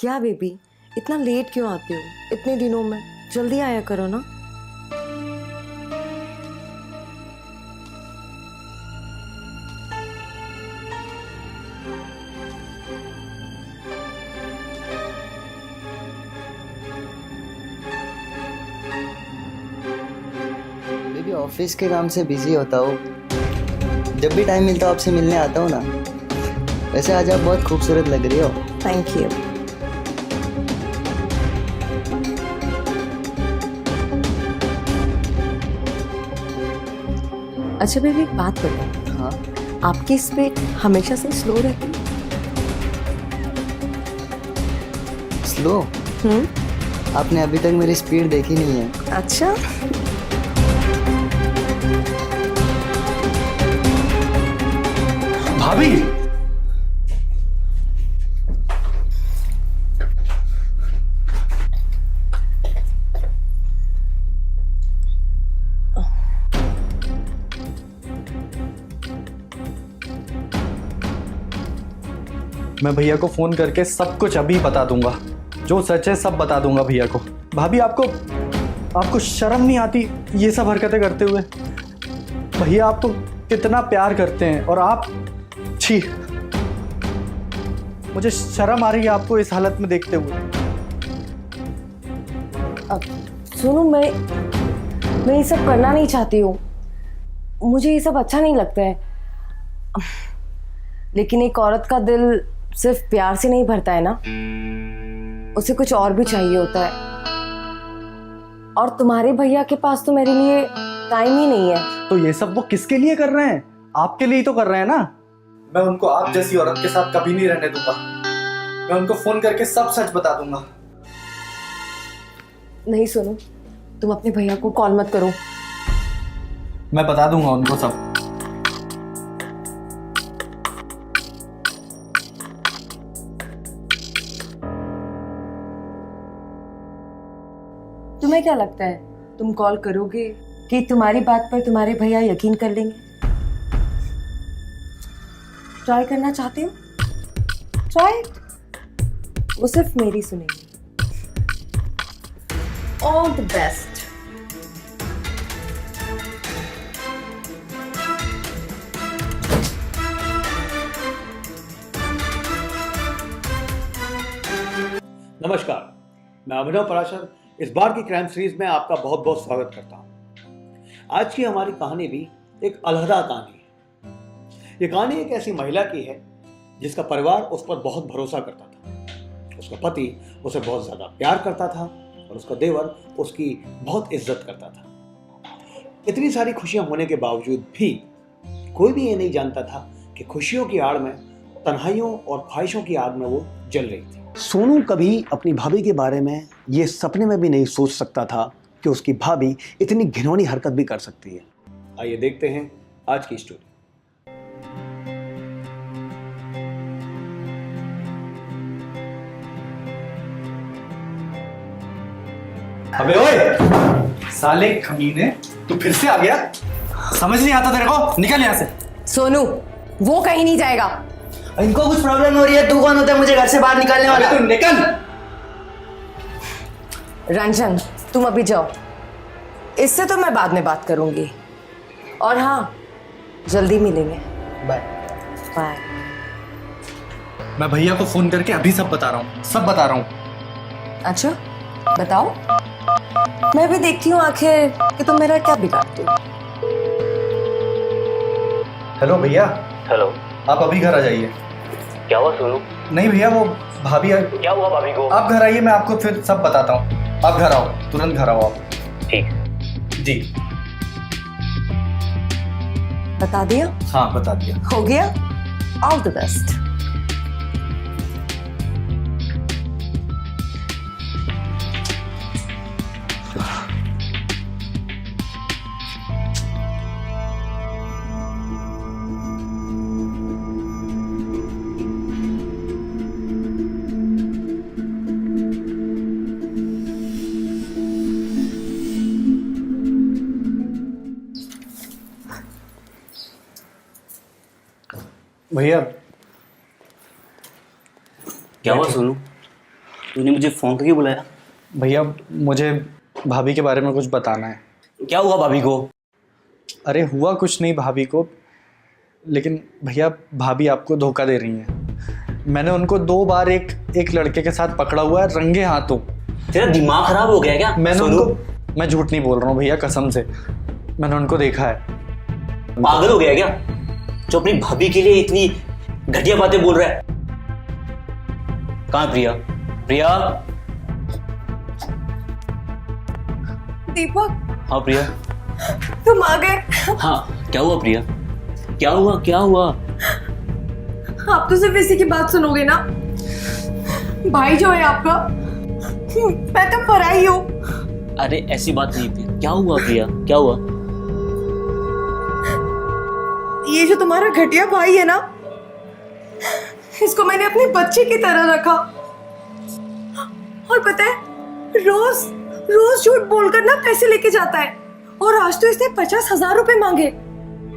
क्या बेबी, इतना लेट क्यों आते हो इतने दिनों में? जल्दी आया करो ना। बेबी ऑफिस के काम से बिजी होता हूँ, जब भी टाइम मिलता है आपसे मिलने आता हूँ ना। वैसे आज आप बहुत खूबसूरत लग रही हो। Thank you. अच्छा बेबी, एक बात बताओ, हाँ, आपकी स्पीड हमेशा से स्लो रहती है? स्लो? आपने अभी तक मेरी स्पीड देखी नहीं है। अच्छा। भाभी, मैं भैया को फोन करके सब कुछ अभी बता दूंगा। जो सच है सब बता दूंगा भैया को। भाभी, आपको शर्म नहीं आती ये सब हरकतें करते हुए? भैया आपको कितना प्यार करते हैं और आप, छी, मुझे शर्म आ रही है आपको इस हालत में देखते हुए। अब सुनो, मैं ये सब करना नहीं चाहती हूँ, मुझे ये सब अच्छा नहीं लगता है। लेकिन एक औरत का दिल सिर्फ प्यार से नहीं भरता है ना, उसे कुछ और भी चाहिए होता है। और तुम्हारे भैया के पास तो मेरे लिए टाइम ही नहीं है। तो ये सब वो किसके लिए कर रहे हैं? आपके लिए ही तो कर रहे हैं ना। मैं उनको आप जैसी औरत के साथ कभी नहीं रहने दूंगा। मैं उनको फोन करके सब सच बता दूंगा। नहीं सुनो, तुम अपने भैया को कॉल मत करो। मैं बता दूंगा उनको सब। तुम्हें क्या लगता है, तुम कॉल करोगे कि तुम्हारी बात पर तुम्हारे भैया यकीन कर लेंगे? ट्राई करना चाहते हो? ट्राई, वो सिर्फ मेरी सुनेंगे। All the best. नमस्कार, मैं अभिनव पराशर इस बार की क्राइम सीरीज में आपका बहुत बहुत स्वागत करता हूं। आज की हमारी कहानी भी एक अलहदा कहानी है। ये कहानी एक ऐसी महिला की है जिसका परिवार उस पर बहुत भरोसा करता था। उसका पति उसे बहुत ज्यादा प्यार करता था और उसका देवर उसकी बहुत इज्जत करता था। इतनी सारी खुशियां होने के बावजूद भी कोई भी ये नहीं जानता था कि खुशियों की आड़ में तन्हाइयों और ख्वाहिशों की आग में वो जल रही थी। सोनू कभी अपनी भाभी के बारे में ये सपने में भी नहीं सोच सकता था कि उसकी भाभी इतनी घिनौनी हरकत भी कर सकती है। आइए देखते हैं आज की स्टोरी। अबे ओए, साले कमीने, तू फिर से आ गया? समझ नहीं आता तेरे को? निकल यहाँ से। सोनू, वो कहीं नहीं जाएगा। इनको कुछ प्रॉब्लम हो रही है, तू कौन होता है मुझे घर से बाहर निकालने वाला? तू निकल। रंजन, तुम अभी जाओ, इससे तो मैं बाद में बात करूंगी। और हाँ, जल्दी मिलेंगे। बाय। बाय। मैं भैया को फोन करके अभी सब बता रहा हूँ, सब बता रहा हूँ। अच्छा, बताओ। मैं भी देखती हूँ आखिर कि तुम मेरा क्या बिगाड़ते हो। हेलो भैया। हेलो, आप अभी घर आ जाइए। क्या हुआ सोनू? नहीं भैया, वो भाभी क्या हुआ भाभी को? आप घर आइए, मैं आपको फिर सब बताता हूँ। आप घर आओ, तुरंत घर आओ आप। ठीक। जी बता दिया? हाँ, बता दिया। हो गया? All the best. भैया क्या हुआ सोनू? तूने मुझे फ़ोन करके बुलाया? भैया मुझे भाभी के बारे में कुछ बताना है। क्या हुआ भाभी को? अरे हुआ कुछ नहीं भाभी को, लेकिन भैया भाभी आपको धोखा दे रही हैं। मैंने उनको 2 बार एक लड़के के साथ पकड़ा हुआ है रंगे हाथों। तेरा दिमाग खराब हो गया क्या? मैं झूठ नहीं बोल रहा हूँ भैया, कसम से मैंने उनको देखा है। पागल हो गया क्या जो अपनी भाभी के लिए इतनी घटिया बातें बोल रहा है? कहाँ है प्रिया? प्रिया? दीपक, हाँ प्रिया। तुम आ गए। हाँ क्या हुआ प्रिया? क्या हुआ क्या हुआ? आप तो सिर्फ इसी की बात सुनोगे ना। भाई जो है आपका, मैं तो पराई हूँ। अरे ऐसी बात नहीं थी। क्या हुआ प्रिया? क्या हुआ? ये जो तुम्हारा घटिया भाई है ना, इसको मैंने अपने बच्चे की तरह रखा। और पता है, रोज रोज झूठ बोलकर ना पैसे लेके जाता है। और आज तो इसने 50,000 रुपए मांगे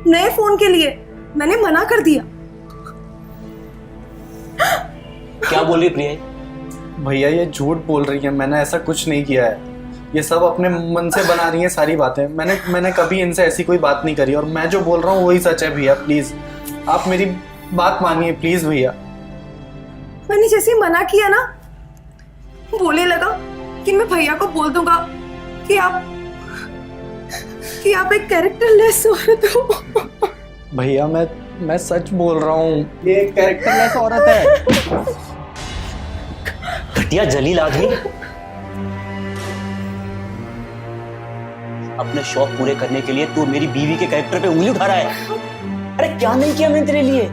नए फोन के लिए। मैंने मना कर दिया। क्या बोल रही प्रिया? भैया ये झूठ बोल रही है, मैंने ऐसा कुछ नहीं किया है। ये सब अपने मन से बना रही है सारी बातें। मैंने कभी इनसे ऐसी कोई बात नहीं करी, और मैं जो बोल रहा हूँ वही सच है। भैया प्लीज आप मेरी बात मानिए प्लीज भैया। मैंने जैसे मना किया ना, बोलने लगा कि मैं भैया को बोल दूंगा कि आप एक कैरेक्टरलेस औरत हो। भैया मैं सच बोल रहा हूँ, ये एक कैरेक्टरलेस औरत है। घटिया जलील आदमी अपने शौक पूरे करने के लिए तू मेरी बीवी के कैरेक्टर पे उंगली उठा रहा है। अरे क्या नहीं किया मैंने तेरे लिए?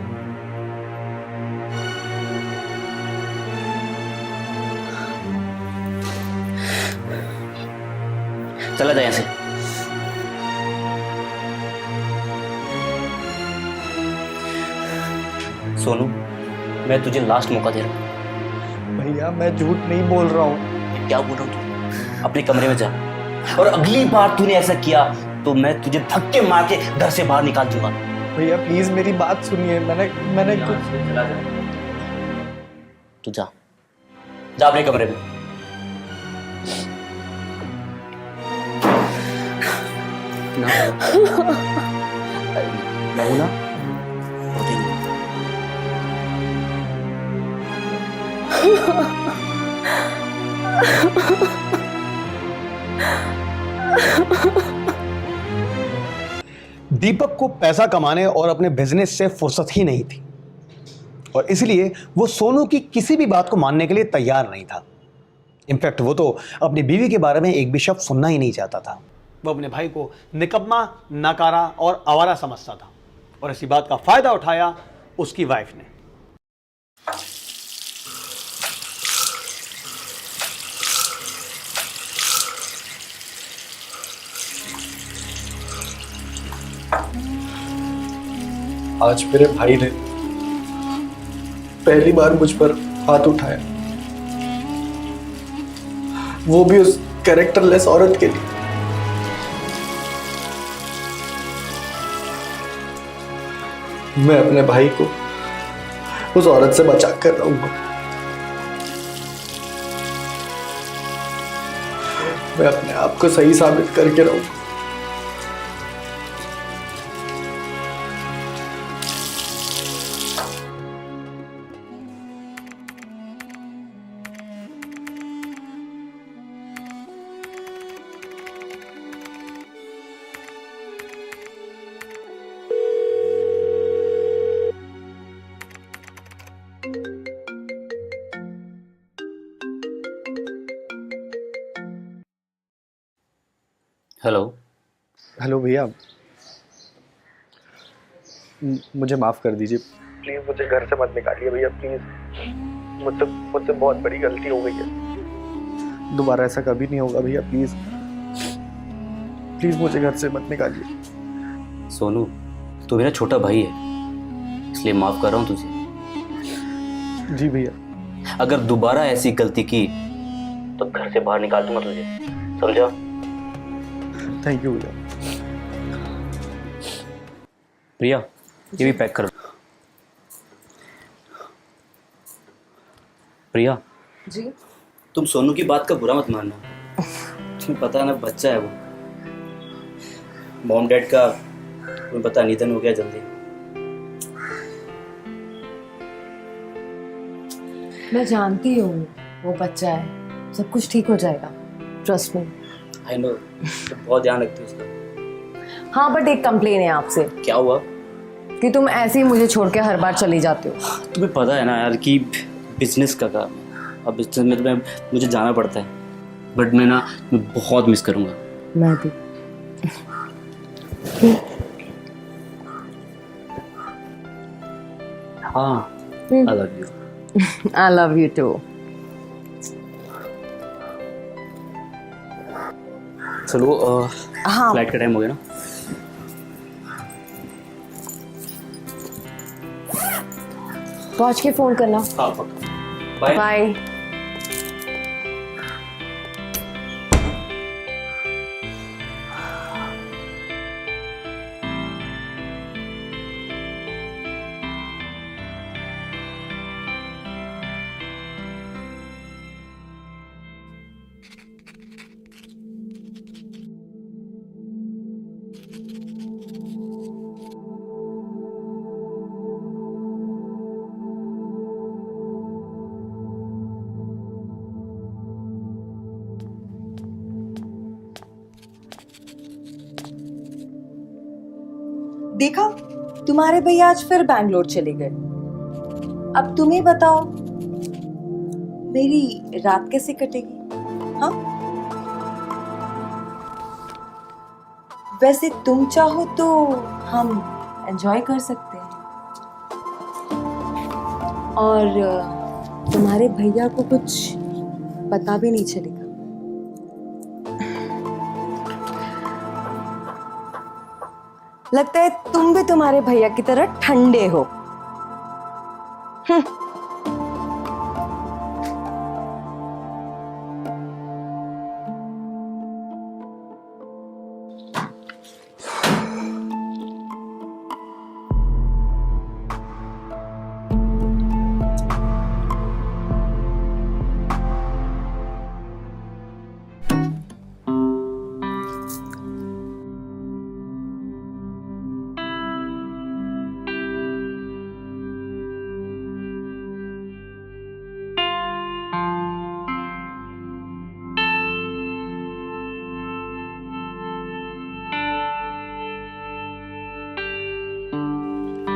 चला जाए यहां से। सोनू मैं तुझे लास्ट मौका दे रहा हूं। भैया मैं झूठ नहीं बोल रहा हूँ। क्या बोल रहा हूं तू? अपने कमरे में जा, और अगली बार तूने ऐसा किया तो मैं तुझे धक्के मार के घर से बाहर निकाल दूंगा। भैया प्लीज मेरी बात सुनिए। मैंने कुछ चला जा। तू जा अपने कमरे में। बहू ना दीपक को पैसा कमाने और अपने बिजनेस से फुर्सत ही नहीं थी, और इसलिए वो सोनू की किसी भी बात को मानने के लिए तैयार नहीं था। इनफैक्ट वो तो अपनी बीवी के बारे में एक भी शब्द सुनना ही नहीं चाहता था। वो अपने भाई को निकम्मा, नकारा और आवारा समझता था, और इसी बात का फायदा उठाया उसकी वाइफ ने। आज मेरे भाई ने पहली बार मुझ पर हाथ उठाया, वो भी उस कैरेक्टरलेस औरत के लिए। मैं अपने भाई को उस औरत से बचा कर रहूंगा। मैं अपने आप को सही साबित करके रहूंगा। हेलो। हेलो भैया, मुझे माफ़ कर दीजिए प्लीज़। मुझे घर से मत निकालिए भैया प्लीज़। मुझसे बहुत बड़ी गलती हो गई है। दोबारा ऐसा कभी नहीं होगा भैया प्लीज़। प्लीज़ मुझे घर से मत निकालिए। सोनू तू मेरा छोटा भाई है, इसलिए माफ कर रहा हूँ तुझे। जी भैया। अगर दोबारा ऐसी गलती की तो घर से बाहर निकाल दूंगा तुझे, समझा? थैंक यू भैया। प्रिया ये भी पैक कर दो। प्रिया जी तुम सोनू की बात का बुरा मत मानना, तुम्हें पता है ना बच्चा है वो। मॉम डैड का तुम्हें पता निधन हो गया जल्दी। मैं जानती हूँ वो बच्चा है, सब कुछ ठीक हो जाएगा, ट्रस्ट मी। आई नो, तो बहुत ध्यान रखती हूँ उसका। हाँ बट एक कंप्लेन है आपसे क्या हुआ? कि तुम ऐसे ही मुझे छोड़ के हर बार चली जाते हो। तुम्हें पता है ना यार कि बिजनेस का काम है, अब बिजनेस में तो मुझे जाना पड़ता है, बट मैं बहुत मिस करूँगा। मैं भी। हाँ, I love you. I love you too. चलो हाँ फ्लाइट का टाइम हो गया ना। पहुँच के फोन करना। हाँ पक्का। बाय। बाय। देखा, तुम्हारे भैया आज फिर बैंगलोर चले गए। अब तुम ही बताओ, मेरी रात कैसे कटेगी? हाँ, वैसे तुम चाहो तो हम एंजॉय कर सकते हैं, और तुम्हारे भैया को कुछ पता भी नहीं चलेगा। लगता है तुम भी तुम्हारे भैया की तरह ठंडे हो।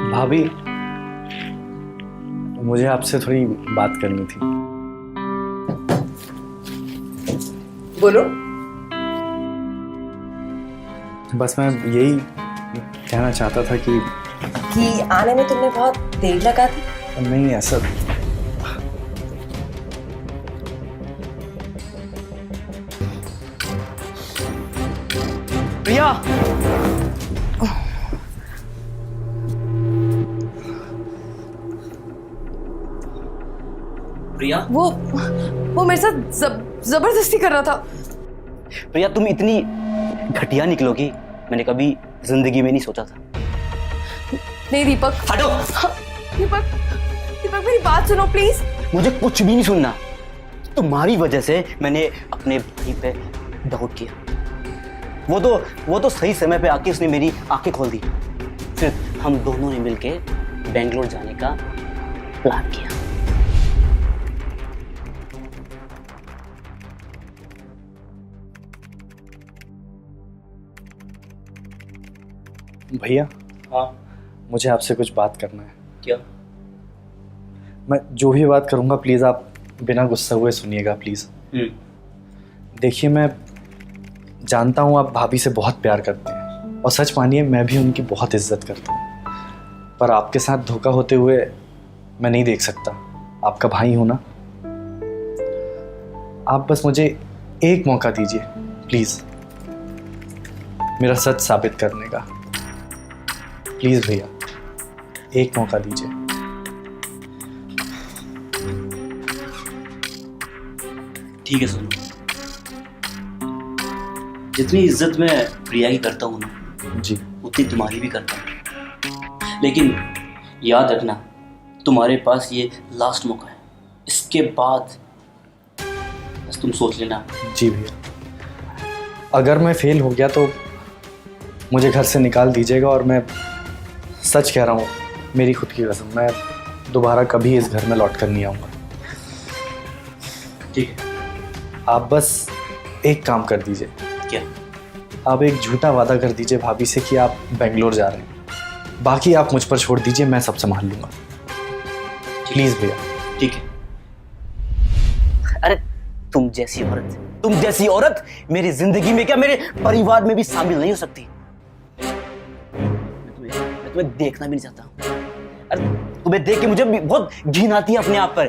भाभी, मुझे आपसे थोड़ी बात करनी थी। बोलो। बस मैं यही कहना चाहता था कि आने में तुमने बहुत देर लगा दी। नहीं ऐसा, प्रिया, प्रिया, वो मेरे साथ जबरदस्ती कर रहा था। प्रिया तुम इतनी घटिया निकलोगी मैंने कभी जिंदगी में नहीं सोचा था। नहीं दीपक, हटो। दीपक मेरी बात सुनो प्लीज। मुझे कुछ भी नहीं सुनना। तुम्हारी वजह से मैंने अपने भाई पे डाउट किया। वो तो सही समय पे आके उसने मेरी आंखें खोल दी। फिर हम दोनों ने मिलके बेंगलोर जाने का प्लान किया। भैया, हाँ मुझे आपसे कुछ बात करना है। क्या? मैं जो भी बात करूँगा प्लीज़ आप बिना गुस्सा हुए सुनिएगा प्लीज़। देखिए, मैं जानता हूँ आप भाभी से बहुत प्यार करते हैं, और सच मानिए मैं भी उनकी बहुत इज्जत करता हूँ, पर आपके साथ धोखा होते हुए मैं नहीं देख सकता। आपका भाई हूँ ना। आप बस मुझे एक मौका दीजिए प्लीज़, मेरा सच साबित करने का। प्लीज़ भैया, एक मौका दीजिए। ठीक है सुनो, जितनी इज्जत मैं प्रिया की करता हूँ ना जी, उतनी तुम्हारी भी करता हूँ। लेकिन याद रखना, तुम्हारे पास ये लास्ट मौका है। इसके बाद बस तुम सोच लेना। जी भैया, अगर मैं फेल हो गया तो मुझे घर से निकाल दीजिएगा, और मैं सच कह रहा हूँ, मेरी खुद की कसम, मैं दोबारा कभी इस घर में लौट कर नहीं आऊँगा। ठीक है। आप बस एक काम कर दीजिए। क्या? आप एक झूठा वादा कर दीजिए भाभी से कि आप बेंगलोर जा रहे हैं, बाकी आप मुझ पर छोड़ दीजिए, मैं सब संभाल लूँगा। प्लीज़ भैया। ठीक है। अरे तुम जैसी औरत मेरी जिंदगी में क्या, मेरे परिवार में भी शामिल नहीं हो सकती। मैं तुम्हें देखना भी नहीं चाहता। अरे तुम्हें देख के मुझे बहुत घिन आती है अपने आप पर।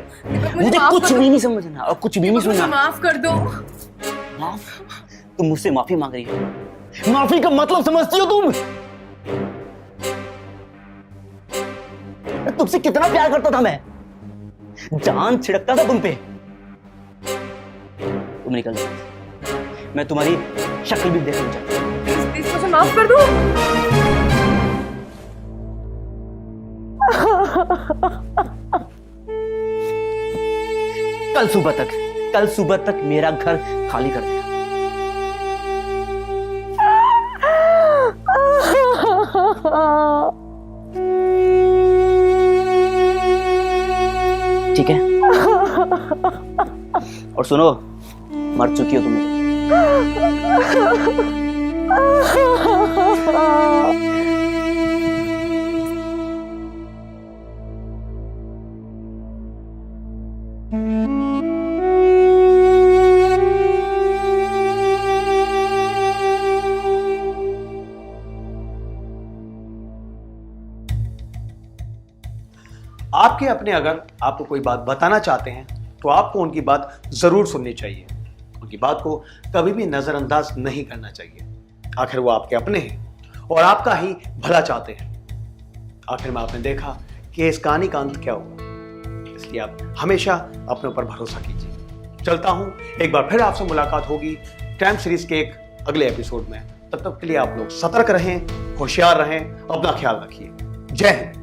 मुझे कुछ भी नहीं समझना और कुछ भी नहीं सुनना। माफ कर दो। माफ? तुम मुझसे माफी मांग रही हो? माफी का मतलब समझती हो तुम? तुमसे कितना प्यार करता था मैं, जान छिड़कता था तुम पे। तुम निकल जाओ, मैं तुम्हारी शक्ल भी देखना चाहता हूं। प्लीज मुझे माफ कर दो। कल सुबह तक मेरा घर खाली कर देना। ठीक है? और सुनो, मर चुकी हो तुम मुझे। आपके अपने अगर आपको कोई बात बताना चाहते हैं तो आपको उनकी बात जरूर सुननी चाहिए। उनकी बात को कभी भी नजरअंदाज नहीं करना चाहिए। आखिर वो आपके अपने हैं और आपका ही भला चाहते हैं। आखिर में आपने देखा कि इस कहानी का अंत क्या हुआ, इसलिए आप हमेशा अपने ऊपर भरोसा कीजिए। चलता हूं, एक बार फिर आपसे मुलाकात होगी क्राइम सीरीज के एक अगले एपिसोड में। तब तक के लिए आप लोग सतर्क रहें, होशियार रहें, अपना ख्याल रखिए। जय हिंद।